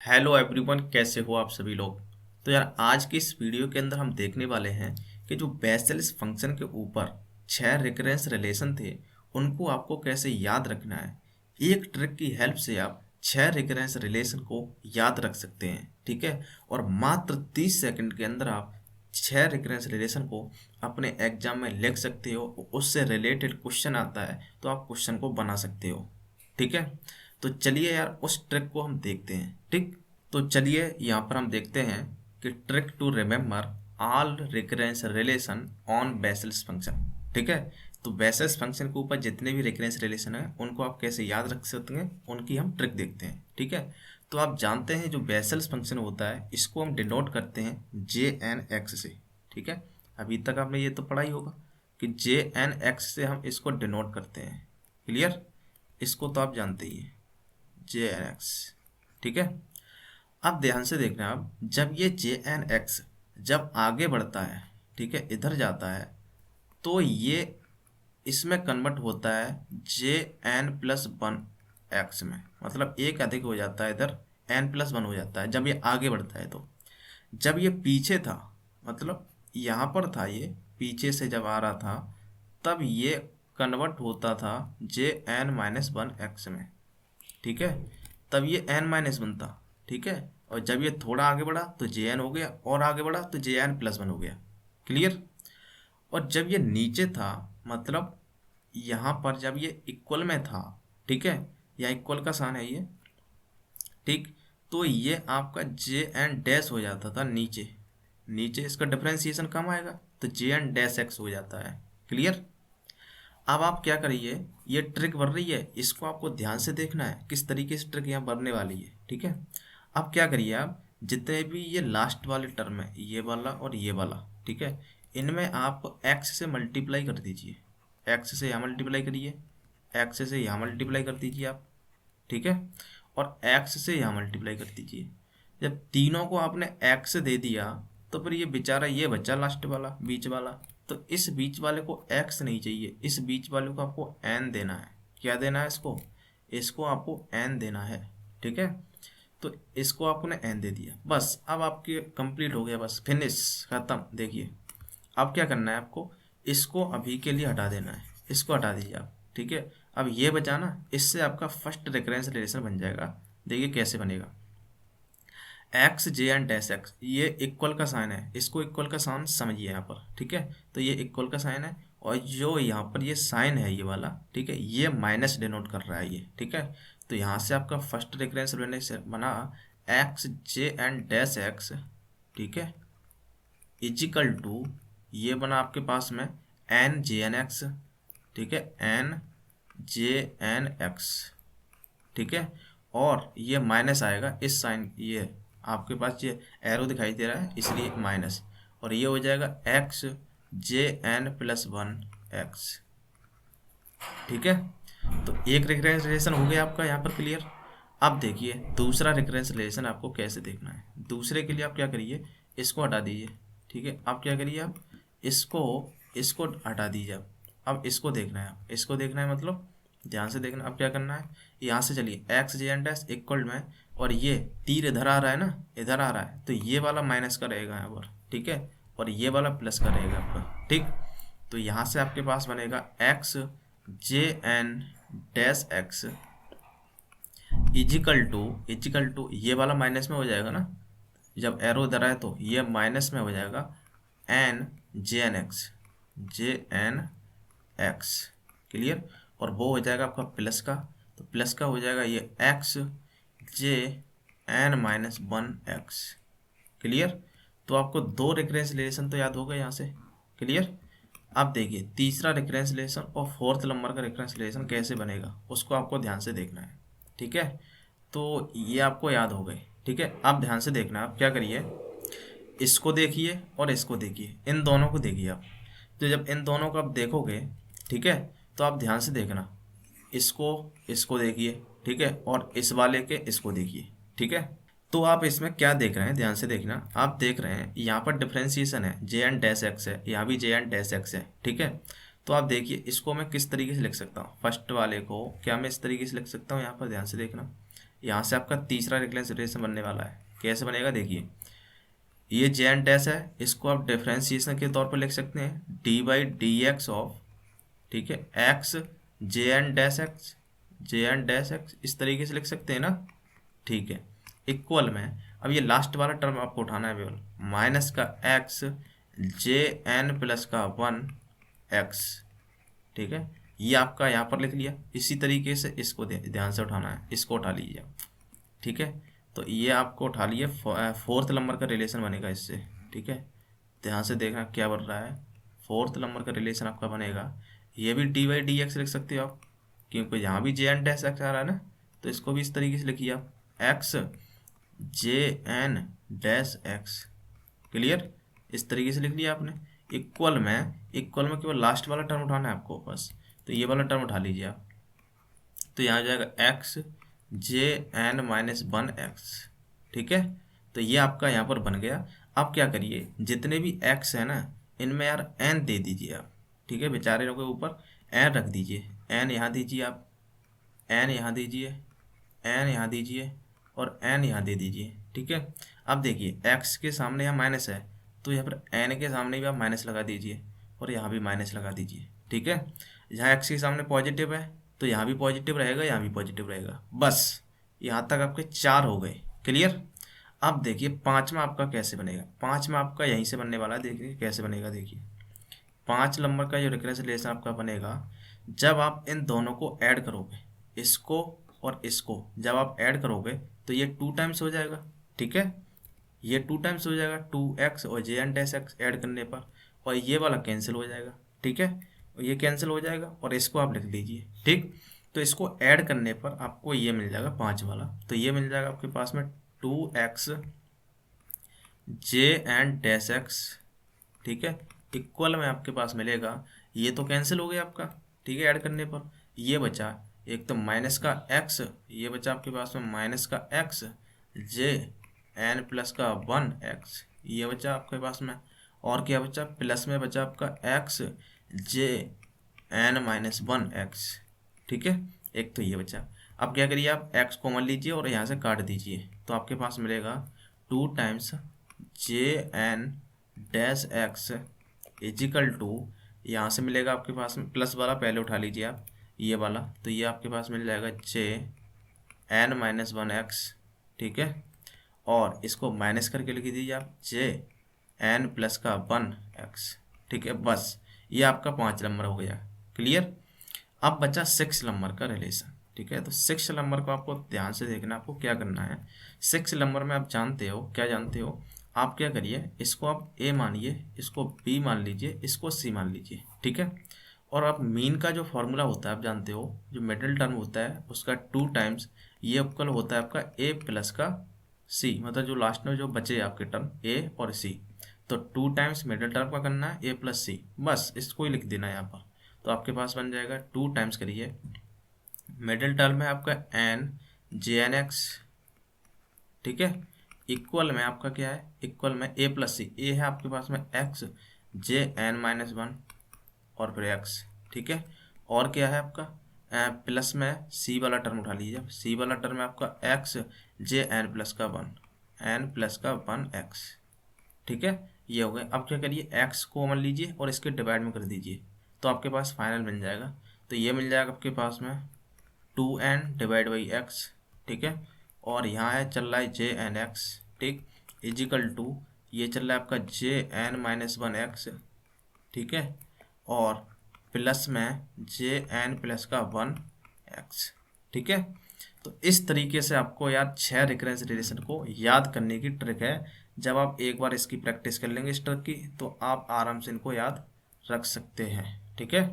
Hello everyone, कैसे हो आप सभी लोग। तो यार आज की इस वीडियो के अंदर हम देखने वाले हैं कि जो बेसेल्स फंक्शन के ऊपर 6 रिकरेंस रिलेशन थे उनको आपको कैसे याद रखना है। एक ट्रिक की हेल्प से आप 6 रिकरेंस रिलेशन को याद रख सकते हैं, ठीक है। और मात्र 30 सेकंड के अंदर आप 6 रिकरेंस रिलेशन को अपने एग्जाम में लिख सकते हो। उससे रिलेटेड क्वेश्चन आता है तो आप क्वेश्चन को बना सकते हो, ठीक है। तो चलिए यार उस ट्रिक को हम देखते हैं, ठीक। तो चलिए यहाँ पर हम देखते हैं कि trick to remember all recurrence relation on Bessel's function, ठीक है। तो बेसेल्स फंक्शन के ऊपर जितने भी रिकरेंस रिलेशन है उनको आप कैसे याद रख सकते हैं, उनकी हम ट्रिक देखते हैं, ठीक है। तो आप जानते हैं जो बेसेल्स फंक्शन होता है इसको हम डिनोट करते हैं जे एन एक्स से, ठीक है। अभी तक आपने ये तो पढ़ा ही होगा कि जे एन एक्स से हम इसको डिनोट करते हैं। क्लियर, इसको तो आप जानते ही हैं, जे एन एक्स, ठीक है। अब ध्यान से देखना, अब जब ये जे एन एक्स जब आगे बढ़ता है, ठीक है, इधर जाता है तो ये इसमें कन्वर्ट होता है J N plus one X में, मतलब एक अधिक हो जाता है इधर, एन प्लस वन हो जाता है जब ये आगे बढ़ता है। तो जब ये पीछे था, मतलब यहाँ पर था, ये पीछे से जब आ रहा था तब ये कन्वर्ट होता था J N minus one X में, ठीक है। तब ये एन माइनस वन था, ठीक है। और जब ये थोड़ा आगे बढ़ा तो जे एन हो गया, और आगे बढ़ा तो जे एन प्लस वन हो गया। क्लियर। और जब ये नीचे था, मतलब यहाँ पर जब ये इक्वल में था, ठीक है, या इक्वल का साइन है ये, ठीक। तो ये आपका जे एन डैश हो जाता था नीचे, नीचे इसका डिफ्रेंसिएशन कम आएगा तो जे एन डैश एक्स हो जाता है। क्लियर। अब आप क्या करिए, ये ट्रिक बन रही है, इसको आपको ध्यान से देखना है किस तरीके से ट्रिक यहाँ बनने वाली है, ठीक है। अब क्या करिए, आप जितने भी ये लास्ट वाले टर्म है, ये वाला और ये वाला, ठीक है, इनमें आप एक्स से मल्टीप्लाई कर दीजिए। एक्स से यहाँ मल्टीप्लाई करिए, एक्स से यहाँ मल्टीप्लाई कर दीजिए आप, ठीक है। और एक्स से यहाँ मल्टीप्लाई कर दीजिए। जब तीनों को आपने एक्स दे दिया तो फिर ये बेचारा ये बच्चा लास्ट वाला, बीच वाला, तो इस बीच वाले को एक्स नहीं चाहिए, इस बीच वाले को आपको एन देना है। क्या देना है इसको, इसको आपको एन देना है, ठीक है। तो इसको आपने एन दे दिया, बस अब आपके कंप्लीट हो गया, बस फिनिश, खत्म। देखिए अब क्या करना है आपको, इसको अभी के लिए हटा देना है, इसको हटा दीजिए आप, ठीक है। अब ये बचाना, इससे आपका फर्स्ट रिकरेंस रिलेशन बन जाएगा। देखिए कैसे बनेगा, X J N dash X, ये इक्वल का साइन है, इसको इक्वल का साइन समझिए यहाँ पर, ठीक है। तो ये इक्वल का साइन है, और जो यहाँ पर ये साइन है ये वाला, ठीक है, ये माइनस डिनोट कर रहा है ये, ठीक है। तो यहाँ से आपका फर्स्ट रिकरेंस बना X J N dash X, ठीक है, इजिकल टू, ये बना आपके पास में एन जे एन एक्स, ठीक है, एन जे एन एक्स, ठीक है। और ये माइनस आएगा इस साइन, ये आपके पास ये एरो दिखाई दे रहा है इसलिए माइनस, और ये हो जाएगा X J N plus one X, ठीक है। तो एक रिकरेंस रिलेशन हो गया आपका यहाँ पर क्लियर। अब देखिए दूसरा रिकरेंस रिलेशन आपको कैसे देखना है। दूसरे के लिए आप क्या करिए, इसको हटा दीजिए, ठीक है। आप क्या करिए, आप इसको इसको हटा दीजिए। अब इसको देखना है, आप इसको देखना है, मतलब ध्यान से देखना। अब क्या करना है, यहाँ से चलिए X J N dash equal में, और ये तीर इधर आ रहा है ना, इधर आ रहा है, तो ये वाला माइनस का रहेगा यहाँ पर, ठीक है, और ये वाला प्लस का रहेगा आपका, ठीक। तो यहाँ से आपके पास बनेगा X J N dash X is equal to ये वाला माइनस में हो जाएगा ना, जब एरो इधर आए तो ये माइनस में हो जाएगा N J N X, clear. और वो हो जाएगा आपका प्लस का, तो प्लस का हो जाएगा ये X J N minus one X, clear. तो आपको दो रिकरेंस रिलेशन तो याद होगा यहाँ से, क्लियर। अब देखिए तीसरा रिकरेंस रिलेशन और फोर्थ नंबर का रिकरेंस रिलेशन कैसे बनेगा उसको आपको ध्यान से देखना है, ठीक है। तो ये आपको याद हो गए, ठीक है। अब ध्यान से देखना, आप क्या करिए, इसको देखिए और इसको देखिए, इन दोनों को देखिए आप। तो जब इन दोनों को आप देखोगे, ठीक है, तो आप ध्यान से देखना, इसको इसको देखिए, ठीक है, और इस वाले के इसको देखिए, ठीक है। तो आप इसमें क्या देख रहे हैं, ध्यान से देखना। आप देख रहे हैं यहाँ पर डिफ्रेंसिएशन है, जे एन डैश एक्स है, यहाँ भी जे एन डैश एक्स है, ठीक है। तो आप देखिए इसको मैं किस तरीके से लिख सकता हूँ, फर्स्ट वाले को क्या मैं इस तरीके से लिख सकता हूँ, यहाँ पर ध्यान से देखना, यहाँ से आपका तीसरा रिकरेंस रिलेशन बनने वाला है। कैसे बनेगा देखिए, ये जे एन डैश है, इसको आप डिफ्रेंसिएशन के तौर पर लिख सकते हैं D by D X of, ठीक है, X J N dash X, J N dash X, इस तरीके से लिख सकते हैं ना, ठीक है। इक्वल में अब ये लास्ट वाला टर्म आपको उठाना है केवल, माइनस का एक्स जे एन प्लस का 1 एक्स, ठीक है। ये आपका यहाँ पर लिख लिया। इसी तरीके से इसको ध्यान से उठाना है, इसको उठा लीजिए आप, ठीक है। तो ये आपको उठा लिए, फोर्थ नंबर का रिलेशन बनेगा इससे, ठीक है। ध्यान से देखना क्या बन रहा है, फोर्थ नंबर का रिलेशन आपका बनेगा। ये भी डी बाई डी एक्स लिख सकते हो आप, क्योंकि यहाँ भी जे एन डैश एक्स आ रहा है ना, तो इसको भी इस तरीके से लिखिए आप, X J N dash X. Clear, इस तरीके से लिख लिया आपने। इक्वल में केवल लास्ट वाला टर्म उठाना है आपको बस, तो ये वाला टर्म उठा लीजिए आप। तो यहाँ आ जाएगा X J N minus 1 X, ठीक है। तो ये आपका यहाँ पर बन गया। अब क्या करिए, जितने भी एक्स है ना, इनमें यार एन दे दीजिए आप, ठीक है। बेचारे लोगों के ऊपर एन रख दीजिए, एन यहाँ दीजिए आप, एन यहाँ दीजिए, एन यहाँ दीजिए, और एन यहाँ दे दीजिए, ठीक है। अब देखिए एक्स के सामने यहाँ माइनस है, तो यहाँ पर एन के सामने भी आप माइनस लगा दीजिए, और यहाँ भी माइनस लगा दीजिए, ठीक है। यहाँ एक्स के सामने पॉजिटिव है, तो यहाँ भी पॉजिटिव रहेगा, यहाँ भी पॉजिटिव रहेगा। बस यहाँ तक आपके 4 हो गए। क्लियर। अब देखिए पाँचवा आपका कैसे बनेगा, पाँचवा आपका यहीं से बनने वाला है। देखिए कैसे बनेगा, देखिए 5 नंबर का जो रिकरेंस रिलेशन आपका बनेगा, जब आप इन दोनों को ऐड करोगे, इसको और इसको जब आप ऐड करोगे, तो ये 2 टाइम्स हो जाएगा, ठीक है। ये 2 टाइम्स हो जाएगा, 2x और J N dash X add करने पर, और ये वाला कैंसिल हो जाएगा, ठीक है। ये कैंसिल हो जाएगा, और इसको आप लिख लीजिए, ठीक। तो इसको ऐड करने पर आपको ये मिल जाएगा 5 वाला, तो ये मिल जाएगा आपके पास में 2x जे एन डैश एक्स, ठीक है। इक्वल में आपके पास मिलेगा, ये तो कैंसिल हो गया आपका, ठीक है, ऐड करने पर। ये बचा एक तो माइनस का x, ये बचा आपके पास में माइनस का x जे एन प्लस का 1 एक्स, ये बचा आपके पास में। और क्या बचा, प्लस में बचा आपका x J N minus 1 X, ठीक है। एक तो ये बचा। अब क्या करिए, आप x कॉमन लीजिए और यहाँ से काट दीजिए, तो आपके पास मिलेगा 2 times J N dash X is equal to, यहाँ से मिलेगा आपके पास में प्लस वाला पहले उठा लीजिए आप, ये वाला, तो ये आपके पास मिल जाएगा जे एन माइनस 1 एक्स, ठीक है। और इसको माइनस करके लिख दीजिए आप, जे एन प्लस का 1 एक्स, ठीक है। बस ये आपका 5 नंबर हो गया। क्लियर। अब बचा 6 नंबर का रिलेशन, ठीक है। तो 6 नंबर को आपको ध्यान से देखना, आपको क्या करना है। 6 नंबर में आप जानते हो, क्या जानते हो आप, क्या करिए, इसको आप ए मानिए, इसको बी मान लीजिए, इसको सी मान लीजिए, ठीक है। और आप मीन का जो फॉर्मूला होता है आप जानते हो, जो मिडिल टर्म होता है उसका 2 टाइम्स ये इक्वल होता है आपका ए प्लस का सी, मतलब जो लास्ट में जो बचे आपके टर्म ए और सी, तो 2 टाइम्स मिडिल टर्म का करना है ए प्लस सी, बस इसको ही लिख देना है यहाँ पर। तो आपके पास बन जाएगा 2 टाइम्स करिए, मिडिल टर्म है आपका एन जे एन एक्स, ठीक है। इक्वल में आपका क्या है, इक्वल में ए प्लस सी, ए है आपके पास में एक्स जे एन माइनस 1 और फिर एक्स, ठीक है। और क्या है आपका प्लस में सी वाला टर्म उठा लीजिए, सी वाला टर्म है आपका एक्स जे एन प्लस का 1, एन प्लस का 1 एक्स, ठीक है। ये हो गया। अब क्या करिए, एक्स को कॉमन लीजिए और इसके डिवाइड में कर दीजिए, तो आपके पास फाइनल मिल जाएगा। तो ये मिल जाएगा आपके पास में 2n डिवाइड बाई एक्स, ठीक है। और यहाँ है चल रहा है जे एन एक्स, ठीक, इजिकल टू ये चल रहा है आपका जे एन माइनस 1 एक्स, ठीक है। और प्लस में जे एन प्लस का 1 एक्स, ठीक है। तो इस तरीके से आपको यार 6 रिकरेंस रिलेशन को याद करने की ट्रिक है। जब आप एक बार इसकी प्रैक्टिस कर लेंगे इस ट्रिक की, तो आप आराम से इनको याद रख सकते हैं, ठीक है।